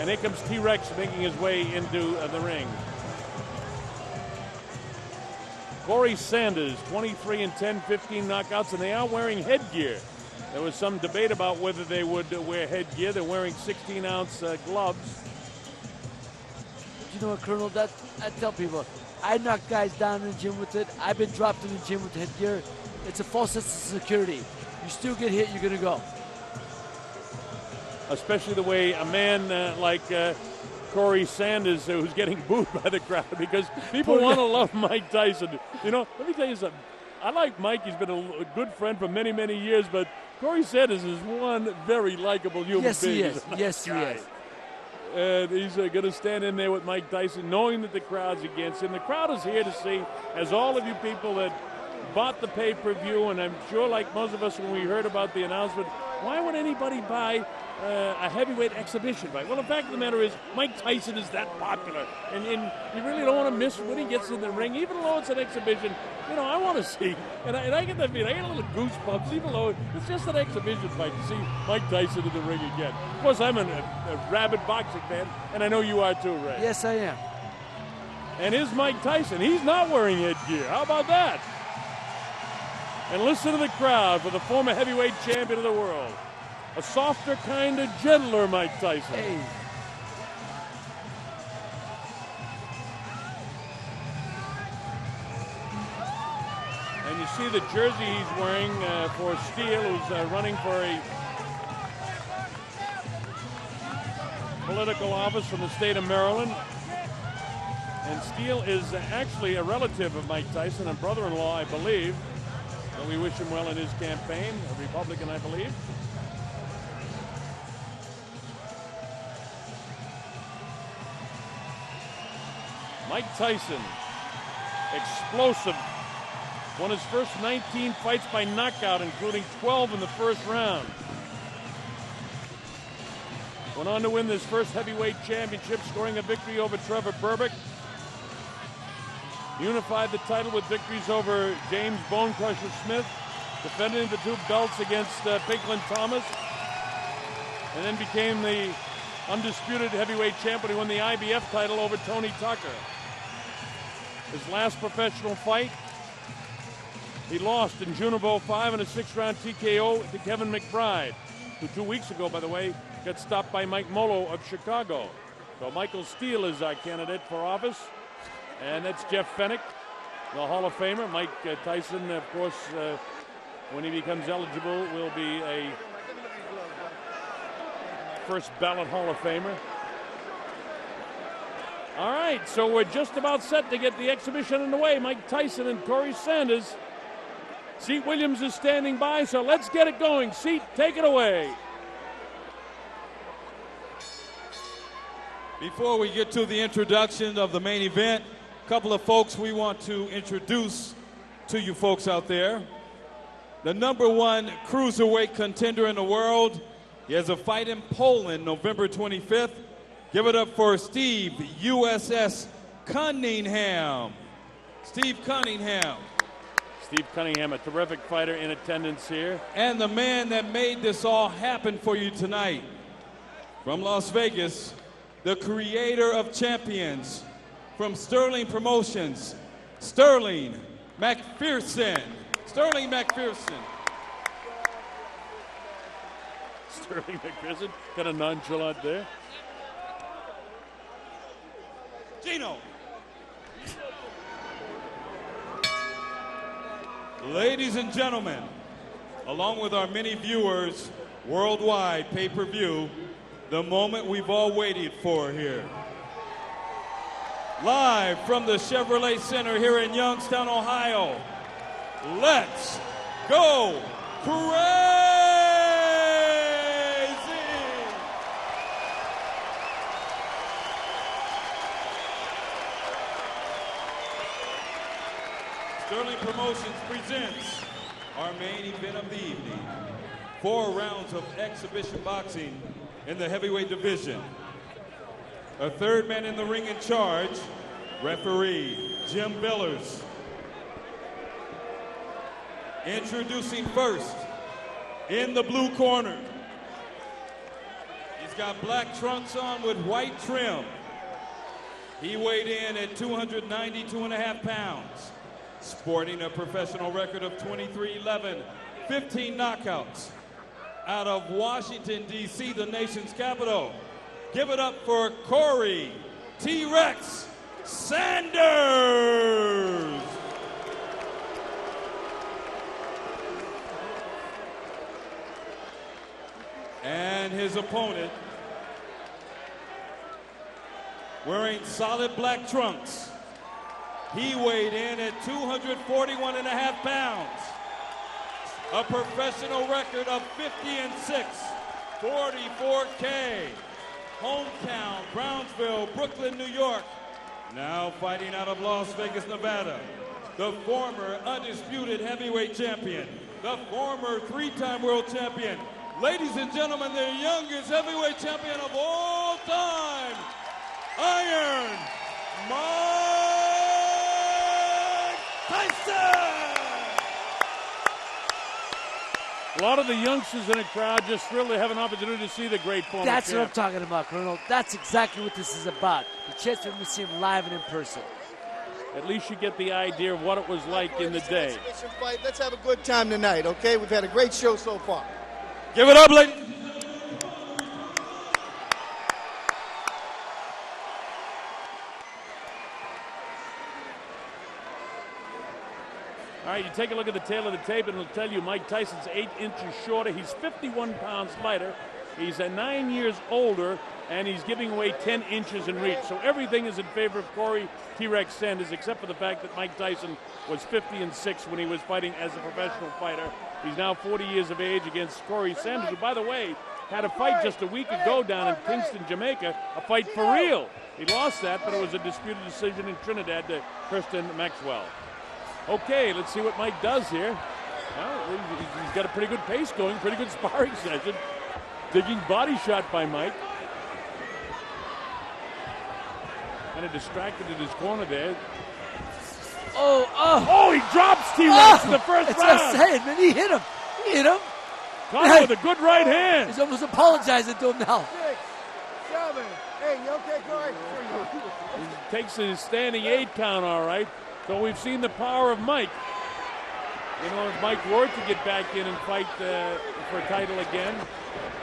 And here comes T-Rex making his way into the ring. Corey Sanders, 23 and 10, 15 knockouts, and they are wearing headgear. There was some debate about whether they would wear headgear. They're wearing 16-ounce gloves. You know what, Colonel, I tell people, I knock guys down in the gym with it. I've been dropped in the gym with headgear. It's a false sense of security. You still get hit, you're going to go. Especially the way a man like Corey Sanders, who's getting booed by the crowd because people want to love Mike Tyson. You know, let me tell you something. I like Mike. He's been a good friend for many, many years, but Corey Sanders is one very likable human being. Yes, he is. Nice yes, guy. he is. And he's going to stand in there with Mike Tyson, knowing that the crowd's against him. The crowd is here to see, as all of you people that bought the pay-per-view, and I'm sure like most of us when we heard about the announcement, why would anybody buy a heavyweight exhibition fight? Well, the fact of the matter is, Mike Tyson is that popular, and you really don't want to miss when he gets in the ring, even though it's an exhibition. You know, I want to see, and I get that feeling. I get a little goosebumps, even though it's just an exhibition fight, to see Mike Tyson in the ring again. Of course, I'm a rabid boxing fan, and I know you are too, Ray. Yes, I am. And here's Mike Tyson. He's not wearing headgear. How about that? And listen to the crowd for the former heavyweight champion of the world. A softer, kind of gentler Mike Tyson. Hey. And you see the jersey he's wearing for Steele, who's running for a political office from the state of Maryland. And Steele is actually a relative of Mike Tyson, a brother-in-law, I believe. So we wish him well in his campaign, a Republican, I believe. Mike Tyson, explosive. Won his first 19 fights by knockout, including 12 in the first round. Went on to win his first heavyweight championship, scoring a victory over Trevor Berbick. Unified the title with victories over James Bone Crusher Smith, defending the two belts against Pinklin Thomas, and then became the undisputed heavyweight champion. He won the IBF title over Tony Tucker. His last professional fight, he lost in June of 2005 in a 6-round TKO to Kevin McBride, who 2 weeks ago, by the way, got stopped by Mike Molo of Chicago. So Michael Steele is our candidate for office. And that's Jeff Fennick, the Hall of Famer. Mike Tyson, of course, when he becomes eligible, will be a first ballot Hall of Famer. All right, so we're just about set to get the exhibition underway. Mike Tyson and Corey Sanders. Seat Williams is standing by, so let's get it going. Seat, take it away. Before we get to the introduction of the main event, a couple of folks we want to introduce to you folks out there. The #1 cruiserweight contender in the world. He has a fight in Poland November 25th. Give it up for Steve USS Cunningham. Steve Cunningham. Steve Cunningham, a terrific fighter in attendance here. And the man that made this all happen for you tonight, from Las Vegas, the creator of champions, from Sterling Promotions, Sterling McPherson. Sterling McPherson. Sterling McPherson, kind of nonchalant there. Gino. Ladies and gentlemen, along with our many viewers worldwide pay-per-view, the moment we've all waited for here. Live from the Chevrolet Center here in Youngstown, Ohio, let's go crazy! Sterling Promotions presents our main event of the evening. 4 rounds of exhibition boxing in the heavyweight division. A third man in the ring in charge, referee Jim Billers. Introducing first, in the blue corner, He's got black trunks on with white trim. He weighed in at 292.5 pounds, sporting a professional record of 23-11, 15 knockouts. Out of Washington, D.C., the nation's capital, give it up for Corey T-Rex Sanders. And his opponent, wearing solid black trunks, he weighed in at 241.5 pounds, a professional record of 50-6, 44K, hometown, Brownsville, Brooklyn, New York, now fighting out of Las Vegas, Nevada, the former undisputed heavyweight champion, the former three-time world champion, ladies and gentlemen, the youngest heavyweight champion of all time, Iron Mike Tyson! A lot of the youngsters in the crowd just thrilled to have an opportunity to see the great former That's champ. what I'm talking about, Colonel. That's exactly what this is about. The chance for me to see him live and in person. At least you get the idea of what it was like in the day. Let's have a good time tonight, okay? We've had a great show so far. Give it up, ladies. All right, you take a look at the tail of the tape, and it'll tell you Mike Tyson's 8 inches shorter. He's 51 pounds lighter. He's 9 years older, and he's giving away 10 inches in reach. So everything is in favor of Corey T-Rex Sanders, except for the fact that Mike Tyson was 50-6 when he was fighting as a professional fighter. He's now 40 years of age against Corey Sanders, who, by the way, had a fight just a week ago down in Kingston, Jamaica, a fight for real. He lost that, but it was a disputed decision in Trinidad to Kristen Maxwell. Okay, let's see what Mike does here. Well, he's got a pretty good pace going, pretty good sparring session. Digging body shot by Mike. Kind of distracted in his corner there. Oh, he drops T-Rex in the first It's round. just saying, man, he hit him. He hit him. Caught with a good right hand. He's almost apologizing to him now. 6, 7. Hey, you okay, Corey? He takes his standing 8 count, all right. So we've seen the power of Mike. You know, if Mike were to get back in and fight for a title again,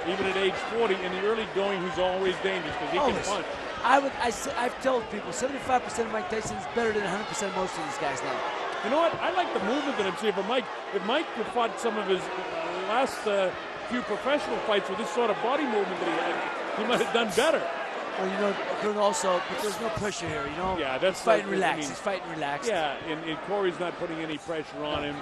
even at age 40, in the early going, he's always dangerous because he can punch. I've told people 75% of Mike Tyson is better than 100% of most of these guys now. You know what? I like the movement that I'm seeing from Mike. If Mike had fought some of his last few professional fights with this sort of body movement that he had, he might have done better. Well, you know, Colonel, also, but there's no pressure here, you know? Yeah, that's he's fighting like, relaxed. I mean, He's fighting relaxed. Yeah, and Corey's not putting any pressure on him.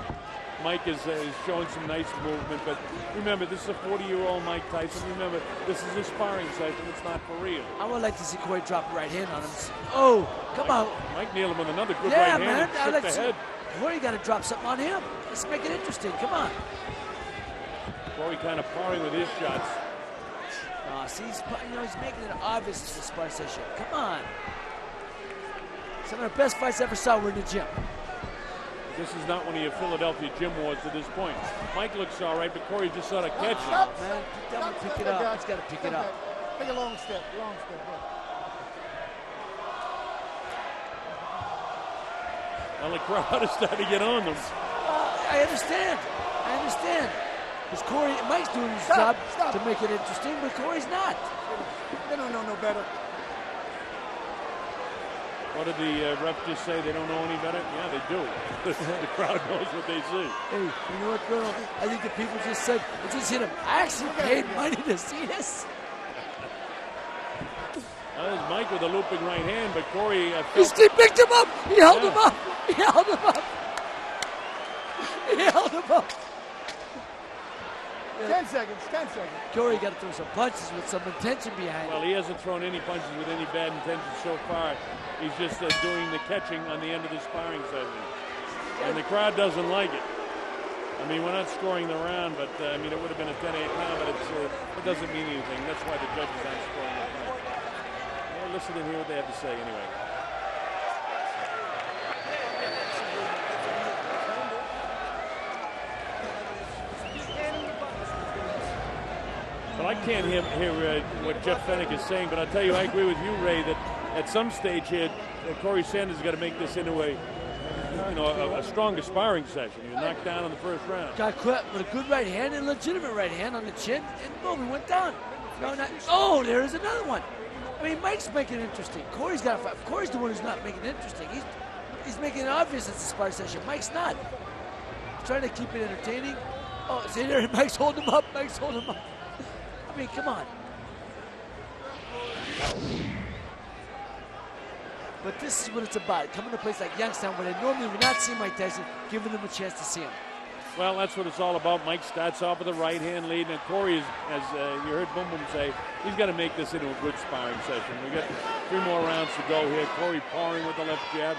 Mike is showing some nice movement, but remember, this is a 40-year-old Mike Tyson. Remember, this is a sparring session. It's not for real. I would like to see Corey drop a right hand on him. Oh, come on. Mike nailed him with another good Yeah, right man. hand. I'd And like shook to the see head. Corey got to drop something on him. Let's make it interesting. Come on. Corey kind of parring with his shots. See, he's making it obvious it's a sparring session. Come on. Some of the best fights I ever saw were in the gym. This is not one of your Philadelphia gym wars to this point. Mike looks all right, but Corey just sort of catches him. Man, tell him to pick it up. He's got to pick it up. Take a long step, yeah. Well, the crowd is starting to get on them. I understand. Because Mike's doing his job to make it interesting, but Corey's not. They don't know no better. What did the ref just say? They don't know any better? Yeah, they do. The crowd knows what they see. Hey, you know what, Colonel? I think the people just said, it just hit him. I actually paid money to see this. There's Mike with a looping right hand, but Corey He picked him up. He held him up. He held him up. 10 seconds. Corey got to throw some punches with some intention behind Well, it. he hasn't thrown any punches with any bad intention so far. He's just doing the catching on the end of the sparring session. And the crowd doesn't like it. I mean, we're not scoring the round, but I mean, it would have been a 10-8 round, but it doesn't mean anything. That's why the judges aren't scoring the round. Well, listen and hear what they have to say anyway. But I can't hear what Jeff Fennick is saying, but I'll tell you, I agree with you, Ray, that at some stage here, Corey Sanders has got to make this into a stronger sparring session. He was knocked down in the first round. Got caught with a good right hand and legitimate right hand on the chin, and boom, he went down. Oh, there's another one. I mean, Mike's making it interesting. Corey's got to fight. Corey's the one who's not making it interesting. He's making it obvious it's a sparring session. Mike's not. He's trying to keep it entertaining. Oh, see there, Mike's holding him up. Mike's holding him up. I mean, come on. But this is what it's about. Coming to a place like Youngstown where they normally would not see Mike Tyson, giving them a chance to see him. Well, that's what it's all about. Mike starts off with a right hand lead, and Corey, as you heard Boom Boom say, he's got to make this into a good sparring session. We got 3 more rounds to go here. Corey powering with the left jab.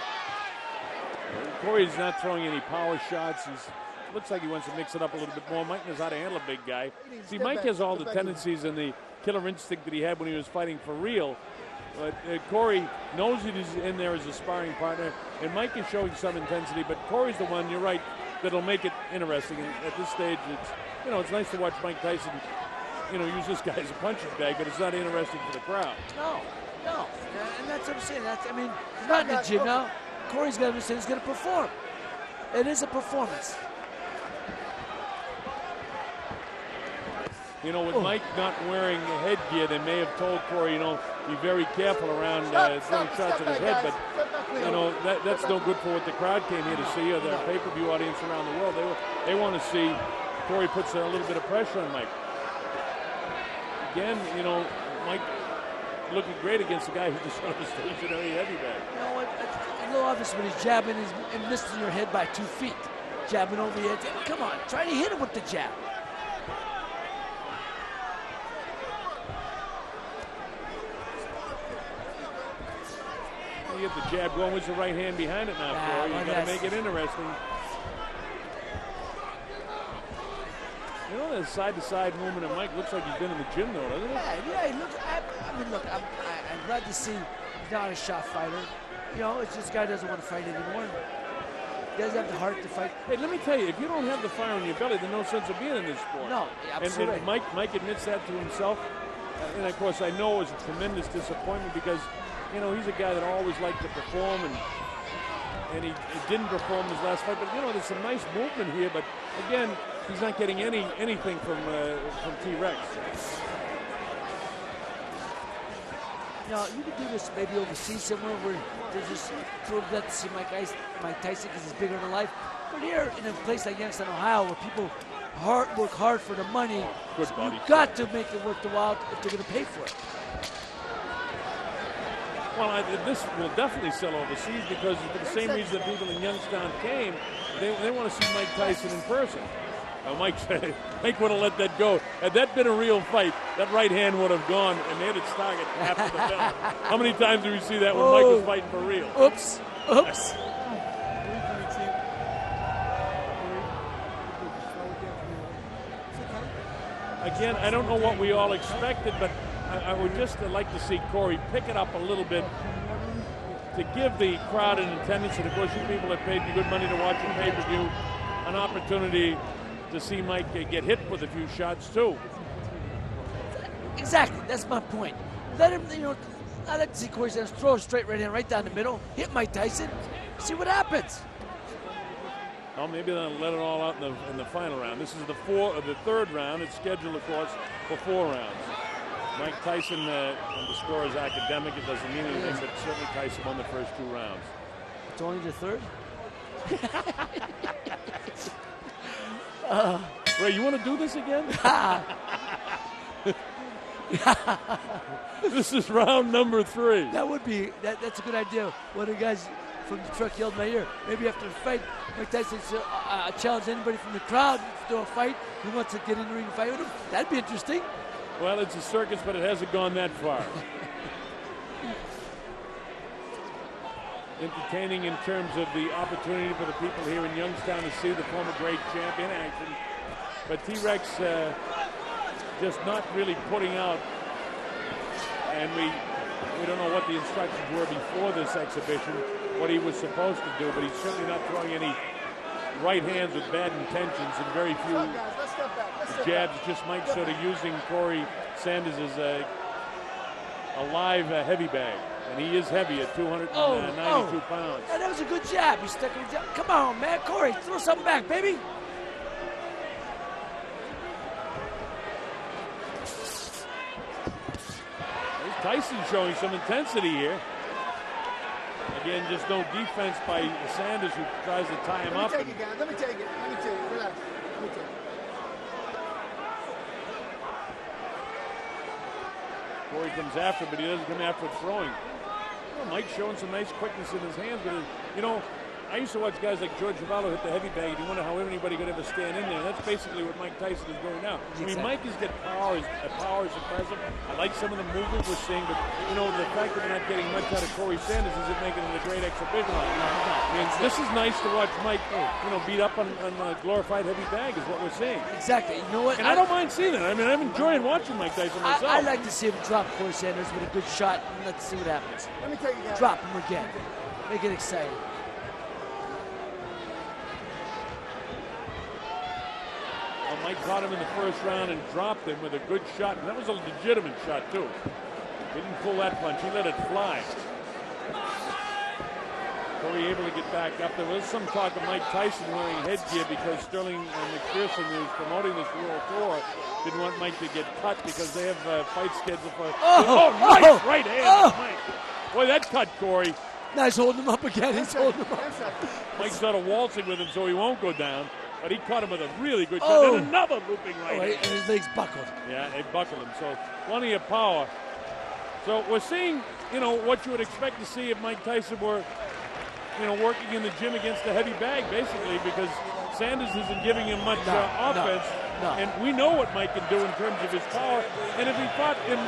Corey's not throwing any power shots. Looks like he wants to mix it up a little bit more. Mike knows how to handle a big guy. See, Mike has all the tendencies and the killer instinct that he had when he was fighting for real. But Corey knows he's in there as a sparring partner, and Mike is showing some intensity. But Corey's the one, you're right, that'll make it interesting. And at this stage, it's nice to watch Mike Tyson, use this guy as a punching bag, but it's not interesting for the crowd. No. And that's what I'm saying. He's not in the gym now. Corey's got to understand he's going to perform. It is a performance. With Mike not wearing headgear, they may have told Corey, be very careful around throwing shots at his head. But, that's no good for what the crowd came here to see, or the pay-per-view audience around the world. They want to see Corey puts a little bit of pressure on Mike. Again, Mike looking great against the guy who just on the stationary heavy bag. You know what? It's a little obvious when he's jabbing and missing your head by 2 feet. Jabbing over your head. Come on, try to hit him with the jab. You get the jab going with the right hand behind it now, Corey. You got to make it interesting. The side-to-side movement of Mike looks like he's been in the gym, though, doesn't it? Yeah. I'm glad to see he's not a shot fighter. It's just guy doesn't want to fight anymore. He doesn't have the heart to fight. Hey, let me tell you, if you don't have the fire in your belly, there's no sense of being in this sport. No, absolutely. And Mike admits that to himself. And, of course, I know it was a tremendous disappointment because he's a guy that always liked to perform, and he didn't perform his last fight. But there's some nice movement here. But again, he's not getting anything from T-Rex. You could do this maybe overseas somewhere where there's just thrilled to see Mike Tyson because he's bigger than life. But here in a place like Youngstown, Ohio, where people work hard for the money, you've got to make it worth the while if they're going to pay for it. Well, this will definitely sell overseas because for the same reason that people in Youngstown came, they want to see Mike Tyson in person. Mike would have let that go. Had that been a real fight, that right hand would have gone and hit its target after the bell. How many times do we see that when Mike was fighting for real? Oops. Again, I don't know what we all expected, but I would just like to see Corey pick it up a little bit to give the crowd in attendance, and of course you people that paid the good money to watch the pay-per-view, an opportunity to see Mike get hit with a few shots too. Exactly, that's my point. Let him, I like to see Corey Sanders throw a straight right hand right down the middle, hit Mike Tyson, see what happens. Well, maybe they'll let it all out in the final round. This is the third round. It's scheduled, of course, for 4 rounds. Mike Tyson, when the score is academic, it doesn't mean anything, but certainly Tyson won the first 2 rounds. It's only the third? Ray, you want to do this again? This is round number 3. That's a good idea. One of the guys from the truck yelled in my ear, maybe after the fight, Mike Tyson challenge anybody from the crowd to do a fight who wants to get in the ring and fight with him. That'd be interesting. Well, it's a circus, but it hasn't gone that far. Entertaining in terms of the opportunity for the people here in Youngstown to see the former great champ in action. But T-Rex just not really putting out, and we don't know what the instructions were before this exhibition, what he was supposed to do, but he's certainly not throwing any right hands with bad intentions and very few jabs. Just Mike sort of using Corey Sanders is a live heavy bag, and he is heavy at 292 pounds. And that was a good jab. He stuck his jab. Come on, man. Corey, throw something back, baby. There's Tyson showing some intensity here. Again, just no defense by Sanders, who tries to tie him up. Let me take it, guys. Let me take it. Let me take it. Relax. Let me take it. Corey comes after, but he doesn't come after throwing. Well, Mike's showing some nice quickness in his hands, but you know, I used to watch guys like George Zavallo hit the heavy bag, and you wonder how anybody could ever stand in there. That's basically what Mike Tyson is doing now. I mean, Mike has got power, power is impressive. I like some of the movement we're seeing, but you know, the fact that we're not getting much out of Corey Sanders isn't making it a great exhibition. I mean, this is nice to watch Mike, you know, beat up on a glorified heavy bag is what we're seeing. Exactly. You know what? And I don't mind seeing it. I mean, I'm enjoying watching Mike Tyson myself. I like to see him drop Corey Sanders with a good shot, and let's see what happens. Let me take it, guys. Drop him again. Make it exciting. Well, Mike caught him in the first round and dropped him with a good shot, and that was a legitimate shot, too. He didn't pull that punch. He let it fly. Corey able to get back up. There was some talk of Mike Tyson wearing headgear because Sterling McPherson, who's promoting this World Tour, didn't want Mike to get cut because they have a fight scheduled for... Nice right hand, Mike. Boy, that cut Corey. Nice holding him up again. He's holding him up. Mike's sort of waltzing with him so he won't go down. But he caught him with a really good shot. And another looping right hand. And his legs buckled. Yeah, they buckled him. So plenty of power. So we're seeing, you know, what you would expect to see if Mike Tyson were, you know, working in the gym against a heavy bag, basically, because Sanders isn't giving him much offense. No. And we know what Mike can do in terms of his power. And if he fought in,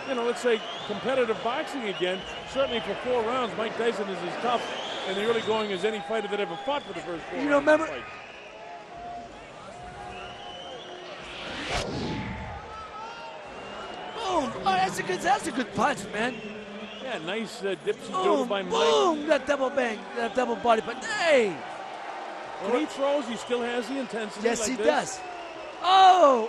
you know, let's say competitive boxing again, certainly for 4 rounds, Mike Tyson is as tough in the early going as any fighter that ever fought for the first 4 rounds. You remember? Boom! Oh, that's a good punch, man. Yeah, nice dips and doodle by Mike. Boom! That double bang, that double body punch. Hey! When he throws, he still has the intensity. Yes, like he this. does. Oh,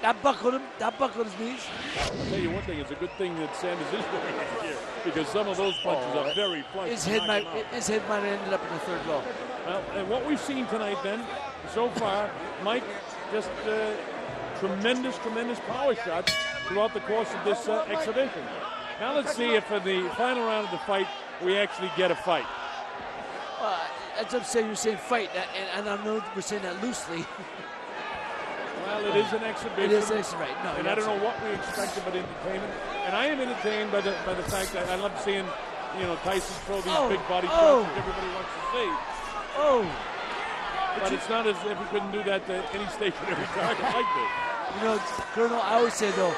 that buckled him. That buckled his knees. I'll tell you one thing. It's a good thing that Sanders is doing it here because some of those punches are very flush. His head might have ended up in the 3rd row. Well, and what we've seen tonight, then, so far, Mike just tremendous power shots throughout the course of this exhibition. Now let's see if in the final round of the fight we actually get a fight. That's what I'm saying. You're saying fight, and I know we're saying that loosely. Well, it is an exhibition. It is right. No, and I don't know what we expected but entertainment. And I am entertained by the fact that I love seeing, you know, Tyson throw these big body shots that everybody wants to see. But it's not as if he couldn't do that to any stationary target like this. You know, Colonel, I always say though,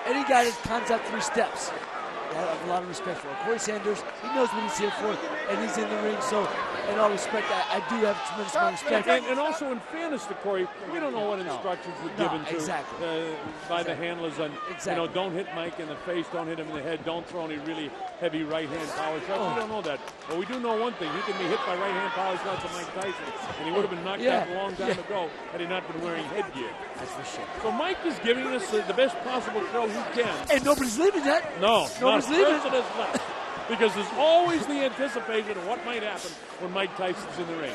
any guy that comes up 3 steps, I have a lot of respect for him. Corey Sanders, he knows what he's here for, and he's in the ring. So, in all respect, I do have tremendous amount of respect. And also, in fairness to Corey, we don't know what instructions were given by the handlers on, you know, don't hit Mike in the face, don't hit him in the head, don't throw any really heavy right-hand power shots. We don't know that. But we do know one thing. He can be hit by right-hand power shots of Mike Tyson, and he would have been knocked out a long time ago had he not been wearing headgear. That's for sure. So Mike is giving us the best possible show he can. And nobody's leaving yet. No, nobody's leaving. Left. Because there's always the anticipation of what might happen when Mike Tyson's in the ring.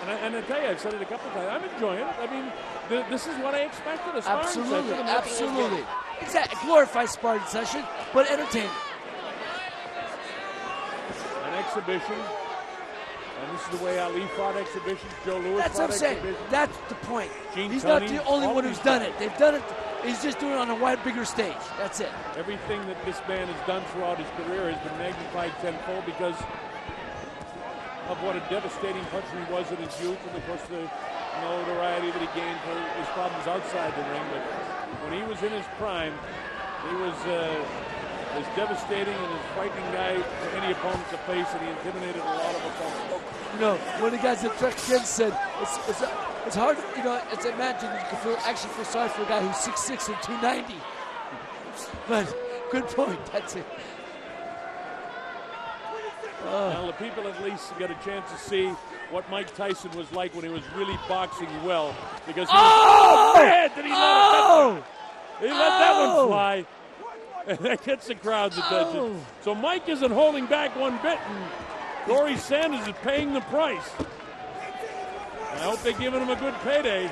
And I tell you, I've said it a couple of times, I'm enjoying it. I mean, this is what I expected. Absolutely. Exactly. Glorified sparring session, but entertaining. An exhibition. And this is the way Ali fought exhibitions, Joe Louis fought exhibitions. That's the point. Tunney, He's not the only one who's done it. They've done it. He's just doing it on a bigger stage. That's it. Everything that this man has done throughout his career has been magnified tenfold because of what a devastating puncher he was in his youth, and of course the notoriety that he gained for his problems outside the ring. But when he was in his prime, he was as devastating and as frightening guy to any opponent to face, and he intimidated a lot of opponents. You know, one of the guys that Trek Ken said, it's hard, you know, it's imagine you can actually feel sorry for a guy who's 6'6" and 290. But good point, that's it. Now the people at least got a chance to see what Mike Tyson was like when he was really boxing well. Because he was, man, did he let it? He let that one fly. And that gets the crowd's attention. So Mike isn't holding back one bit, and Corey Sanders is paying the price. And I hope they're giving him a good payday.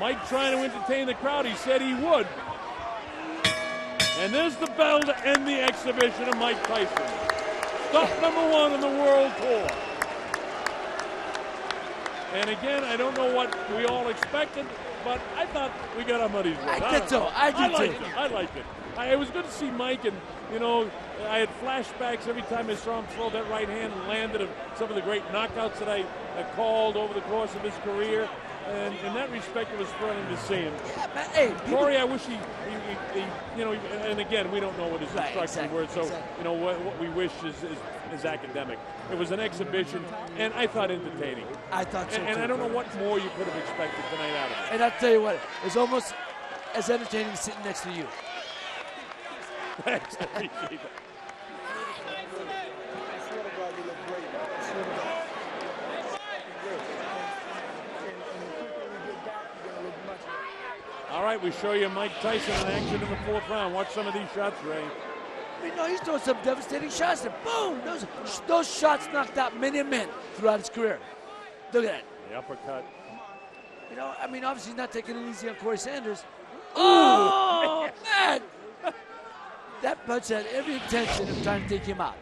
Mike trying to entertain the crowd. He said he would. And there's the bell to end the exhibition of Mike Tyson. Stop #1 on the world tour. And again, I don't know what we all expected, but I thought we got our money's worth. I did so. I did too. I liked it. It was good to see Mike, and, you know, I had flashbacks every time I saw him throw that right hand and landed of some of the great knockouts that I called over the course of his career. And in that respect, it was thrilling to see him. Yeah, man, hey, Corey, I wish he you know, and again, we don't know what his instructions were, so, you know, what we wish is academic. It was an exhibition, and I thought entertaining. I thought so, and too. I don't know what more you could have expected tonight out of it. And I'll tell you what, it's almost as entertaining as sitting next to you. Thanks, I appreciate it. All right, we show you Mike Tyson in action in the 4th round. Watch some of these shots, Ray. You know, he's throwing some devastating shots. And boom! Those shots knocked out many men throughout his career. Look at that. The uppercut. You know, I mean, obviously he's not taking it easy on Corey Sanders. Oh, man! That punch had every intention of trying to take him out.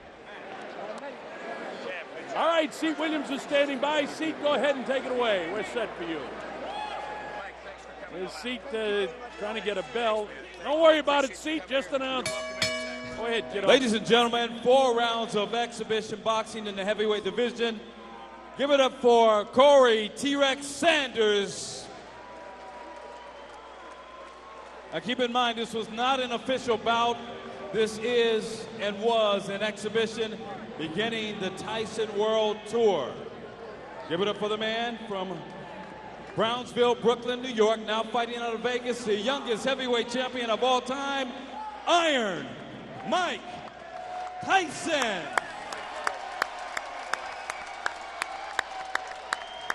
All right, Seat Williams is standing by. Seat, go ahead and take it away. We're set for you. There's Seat trying to get a bell. Don't worry about it, Seat. Just announce. Go ahead, kiddo. Ladies and gentlemen, 4 rounds of exhibition boxing in the heavyweight division. Give it up for Corey T-Rex Sanders. Now keep in mind, this was not an official bout. This is and was an exhibition beginning the Tyson World Tour. Give it up for the man from Brownsville, Brooklyn, New York, now fighting out of Vegas, the youngest heavyweight champion of all time, Iron Mike Tyson.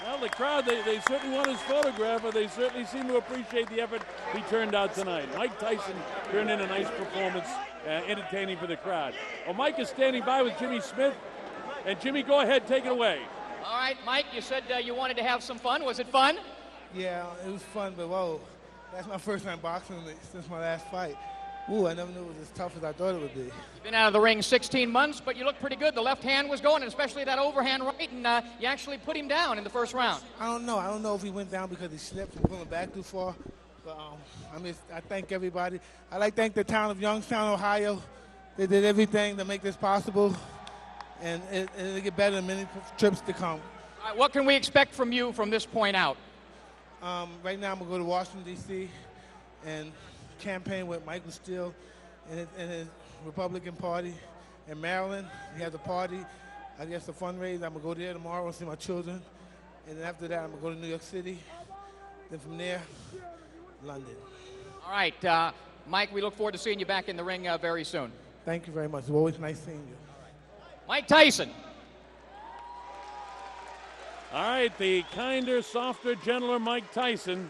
Well, the crowd, they certainly want his photograph, but they certainly seem to appreciate the effort he turned out tonight. Mike Tyson turned in a nice performance, entertaining for the crowd. Well, Mike is standing by with Jimmy Smith. And Jimmy, go ahead, take it away. All right, Mike, you said you wanted to have some fun. Was it fun? Yeah, it was fun, but whoa, that's my first time boxing since my last fight. Ooh, I never knew it was as tough as I thought it would be. You've been out of the ring 16 months, but you look pretty good. The left hand was going, and especially that overhand right, and you actually put him down in the first round. I don't know. I don't know if he went down because he slipped and pulling back too far. But I thank everybody. I'd like to thank the town of Youngstown, Ohio. They did everything to make this possible, and it'll get better in many trips to come. All right, what can we expect from you from this point out? Right now, I'm going to go to Washington, D.C., and campaign with Michael Steele and his Republican Party. In Maryland, he has a party, I guess a fundraiser. I'm going to go there tomorrow and see my children. And then after that, I'm going to go to New York City. Then from there, London. All right, Mike, we look forward to seeing you back in the ring very soon. Thank you very much. It's always nice seeing you. Mike Tyson. All right, the kinder, softer, gentler Mike Tyson